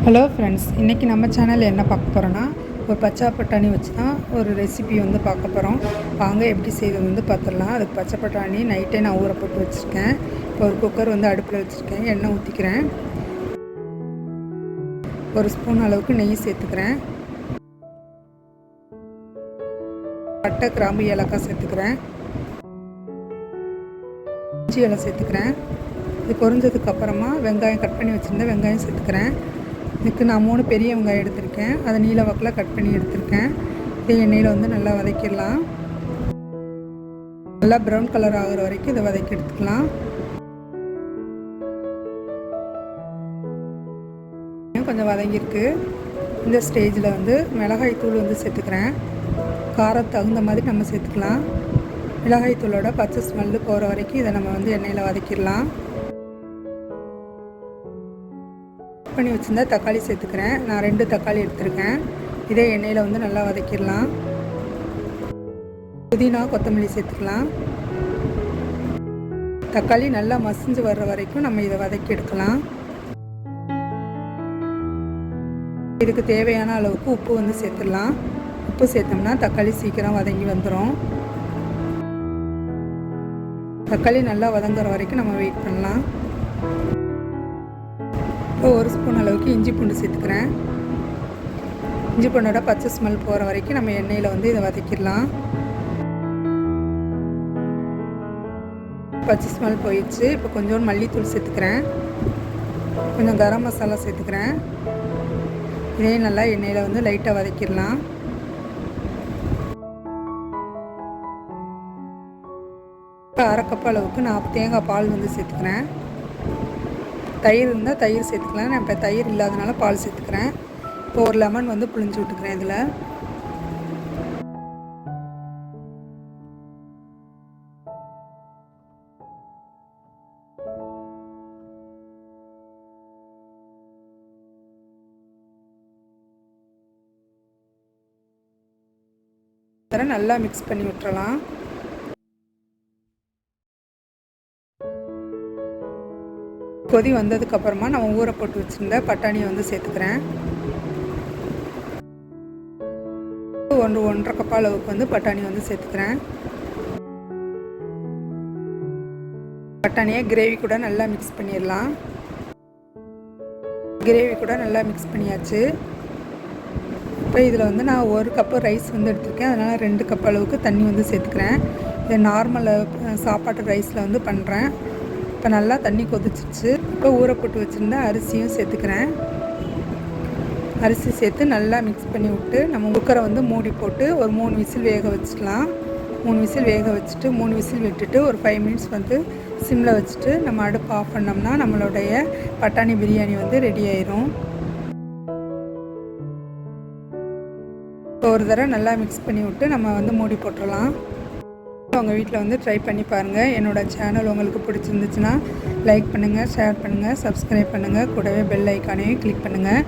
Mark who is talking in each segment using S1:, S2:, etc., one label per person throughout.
S1: Hello friends, இன்றைக்கி நம்ம சேனலில் என்ன பார்க்க போகிறோன்னா ஒரு பச்சை பட்டாணி வச்சு தான் ஒரு ரெசிபி பார்க்க போகிறோம். வாங்க எப்படி செய்வது பார்த்துடலாம். அதுக்கு பச்சை பட்டாணி நைட்டே நான் ஊற போட்டு வச்சுருக்கேன். இப்போ ஒரு குக்கர் அடுப்பில் வச்சுருக்கேன். எண்ணெய் ஊற்றிக்கிறேன். ஒரு ஸ்பூன் அளவுக்கு நெய் சேர்த்துக்கிறேன். பட்டை, கிராம்பு, ஏலக்காய் சேர்த்துக்கிறேன். இஞ்சி இலை சேர்த்துக்கிறேன். இது பொரிஞ்சதுக்கப்புறமா வெங்காயம் கட் பண்ணி வச்சுருந்தேன். வெங்காயம் சேர்த்துக்கிறேன். இதுக்கு நான் 3 பெரிய வெங்காயம் எடுத்திருக்கேன். அதை நீல வாக்கில் கட் பண்ணி எடுத்திருக்கேன். இதை எண்ணெயில் நல்லா வதக்கிடலாம். நல்லா ப்ரௌன் கலர் ஆகிற வரைக்கும் இதை வதக்கி எடுத்துக்கலாம். கொஞ்சம் வதங்கியிருக்கு. இந்த ஸ்டேஜில் மிளகாய் தூள் சேர்த்துக்கிறேன். காரம் தகுந்த மாதிரி நம்ம சேர்த்துக்கலாம். மிளகாய் தூளோட பச்சை ஸ்மெல்லு போகிற வரைக்கும் இதை நம்ம எண்ணெயில் வதக்கிடலாம். பண்ணி வச்சுருந்தா தக்காளி சேர்த்துக்கிறேன். நான் 2 தக்காளி எடுத்துருக்கேன். இதே எண்ணெயில் நல்லா வதக்கிடலாம். புதினா, கொத்தமல்லி சேர்த்துக்கலாம். தக்காளி நல்லா மசிஞ்சு வர்ற வரைக்கும் நம்ம இதை வதக்கி எடுக்கலாம். இதுக்கு தேவையான அளவுக்கு உப்பு சேர்த்துடலாம். உப்பு சேர்த்தோம்னா தக்காளி சீக்கிரம் வதங்கி வந்துடும். தக்காளி நல்லா வதங்குற வரைக்கும் நம்ம வெயிட் பண்ணலாம். இப்போ 1 ஸ்பூன் அளவுக்கு இஞ்சி பூண்டு சேர்த்துக்கிறேன். இஞ்சி பூண்டோட பச்சை ஸ்மெல் போகிற வரைக்கும் நம்ம எண்ணெயில் இதை வதக்கிடலாம். பச்சை ஸ்மெல் போயிடுச்சு. இப்போ கொஞ்சோண்டு மல்லித்தூள் சேர்த்துக்கிறேன். கொஞ்சம் கரம் மசாலா சேர்த்துக்கிறேன். இதையும் நல்லா எண்ணெயில் லைட்டாக வதக்கிடலாம். இப்போ 1/2 கப் அளவுக்கு நான் தேங்காய் பால் சேர்த்துக்கிறேன். தயிர் இருந்தால் தயிர் சேர்த்துக்கலாம். நான் இப்போ தயிர் இல்லாதனால பால் சேர்த்துக்கிறேன். இப்போ ஒரு லெமன் புழிஞ்சு விட்டுக்கிறேன். இதில் நல்லா மிக்ஸ் பண்ணி விட்டுறலாம். கொதி வந்ததுக்கப்புறமா நம்ம ஊற போட்டு வச்சுருந்த பட்டாணியை சேர்த்துக்கிறேன். 1-1.5 கப் அளவுக்கு பட்டாணி சேர்த்துக்கிறேன். பட்டாணியை கிரேவி கூட நல்லா மிக்ஸ் பண்ணிடலாம். கிரேவி கூட நல்லா மிக்ஸ் பண்ணியாச்சு. இப்போ இதில் நான் 1 கப்பு ரைஸ் எடுத்திருக்கேன். அதனால் 2 கப் அளவுக்கு தண்ணி சேர்த்துக்கிறேன். இது நார்மல் சாப்பாட்டு ரைஸில் பண்ணுறேன். இப்போ நல்லா தண்ணி கொதிச்சிருச்சு. இப்போ ஊற போட்டு வச்சுருந்த அரிசியும் சேர்த்துக்கிறேன். அரிசி சேர்த்து நல்லா மிக்ஸ் பண்ணி விட்டு நம்ம குக்கரை மூடி போட்டு ஒரு 3 விசில் வேக வச்சுக்கலாம். 3 விசில் வேக வச்சுட்டு 3 விசில் விட்டுட்டு ஒரு 5 மினிட்ஸ் சிம்மில் வச்சுட்டு நம்ம அடுப்பு ஆஃப் பண்ணோம்னா நம்மளுடைய பட்டாணி பிரியாணி ரெடி ஆயிரும். இப்போ ஒரு தடவை நல்லா மிக்ஸ் பண்ணி விட்டு நம்ம மூடி போட்டுடலாம். உங்கள் வீட்டில் ட்ரை பண்ணி பாருங்கள். என்னோடய சேனல் உங்களுக்கு பிடிச்சிருந்துச்சுன்னா லைக் பண்ணுங்கள், ஷேர் பண்ணுங்கள், சப்ஸ்கிரைப் பண்ணுங்கள். கூடவே பெல் ஐக்கானையும் கிளிக் பண்ணுங்கள்.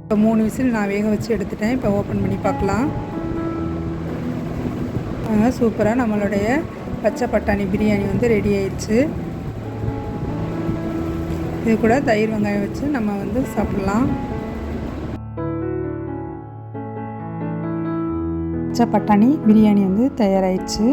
S1: இப்போ 3 விசில் நான் வேக வச்சு எடுத்துட்டேன். இப்போ ஓப்பன் பண்ணி பார்க்கலாம். சூப்பராக நம்மளுடைய பச்சை பட்டாணி பிரியாணி ரெடி ஆயிடுச்சு. இது கூட தயிர் வெங்காயம் வச்சு நம்ம சாப்பிட்லாம். பச்சை பட்டாணி பிரியாணி தயாராகிடுச்சு.